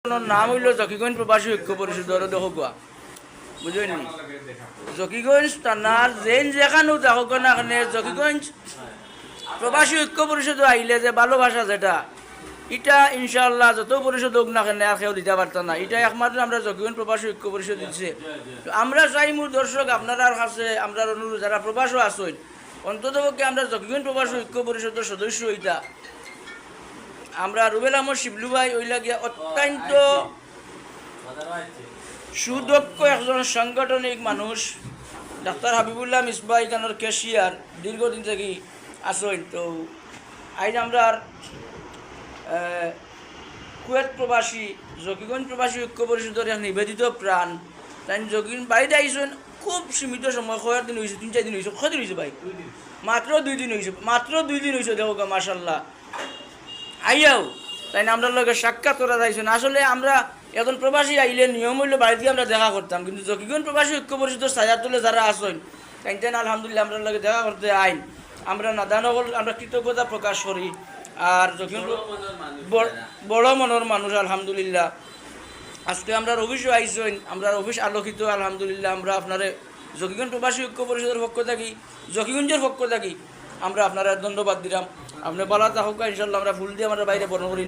নাম হইল জকিগঞ্জ প্রবাসী ঐক্য পরিষদ দেখুয়া বুঝলেন নি জকিগঞ্জ থানার যেন যেখানেও দেখো না এখানে জকিগঞ্জ প্রবাসী ঐক্য পরিষদ আইলে যে ভালোবাসা যেটা এটা ইনশাআল্লাহ যত পরিষদ হোক না কেন আর কেউ দিতে পারতাম না এটা একমাত্র আমরা জকিগঞ্জ প্রবাসী ঐক্য পরিষদ দিচ্ছে আমরা চাই মূল দর্শক আপনার কাছে আমরা অনুরোধ যারা প্রবাসও আসেন অন্ততপক্ষে আমরা জকিগঞ্জ প্রবাসী ঐক্য পরিষদের সদস্য হইতা আমরা রুবেল আহমদ শিবলু ভাই ওই লাগিয়া অত্যন্ত সুদক্ষ একজন সাংগঠনিক মানুষ ডাক্তার হাবিবুল্লাহ মিসবাহ এখানের ক্যাশিয়ার দীর্ঘদিন থেকে আসেন তো আজ আমরা কুয়েত প্রবাসী জকিগঞ্জ প্রবাসী ঐক্য পরিষদের এক নিবেদিত প্রাণ তাই জকিগঞ্জ বাড়িতে আইসেন খুব সীমিত সময় কয়েক দিন হয়েছে 3-4 দিন হয়েছে কদিন হয়েছে ভাই মাত্র 2 দিন হয়েছে দেখো মাশাল্লাহ আইয়াও তাই না আমরা লোকের সাক্ষাৎ করা যাইছে না আসলে আমরা এখন প্রবাসী আইলে নিয়ম হইলে বাড়িতে আমরা দেখা করতাম কিন্তু জকিগঞ্জ প্রবাসী ঐক্য পরিষদের ছায়া তুলে যারা আসেন তাই আলহামদুলিল্লাহ আমরা লোকে দেখা করতে আইন আমরা নাদানগর আমরা কৃতজ্ঞতা প্রকাশ করি আর জকিগঞ্জ বড় মনের মানুষ আলহামদুলিল্লাহ আজকে আমরা অফিসও আইসেন আমরা অফিস আলোকিত আলহামদুলিল্লাহ আমরা আপনারে জকিগঞ্জ প্রবাসী ঐক্য পরিষদের পক্ষ থাকি জকিগঞ্জের পক্ষ থাকি আমরা আপনারা ধন্যবাদ দিলাম আপনি বলা থাকুক ইনশাল্লাহ আমরা ফুল দিয়ে আমরা বাইরে বর্ণ করি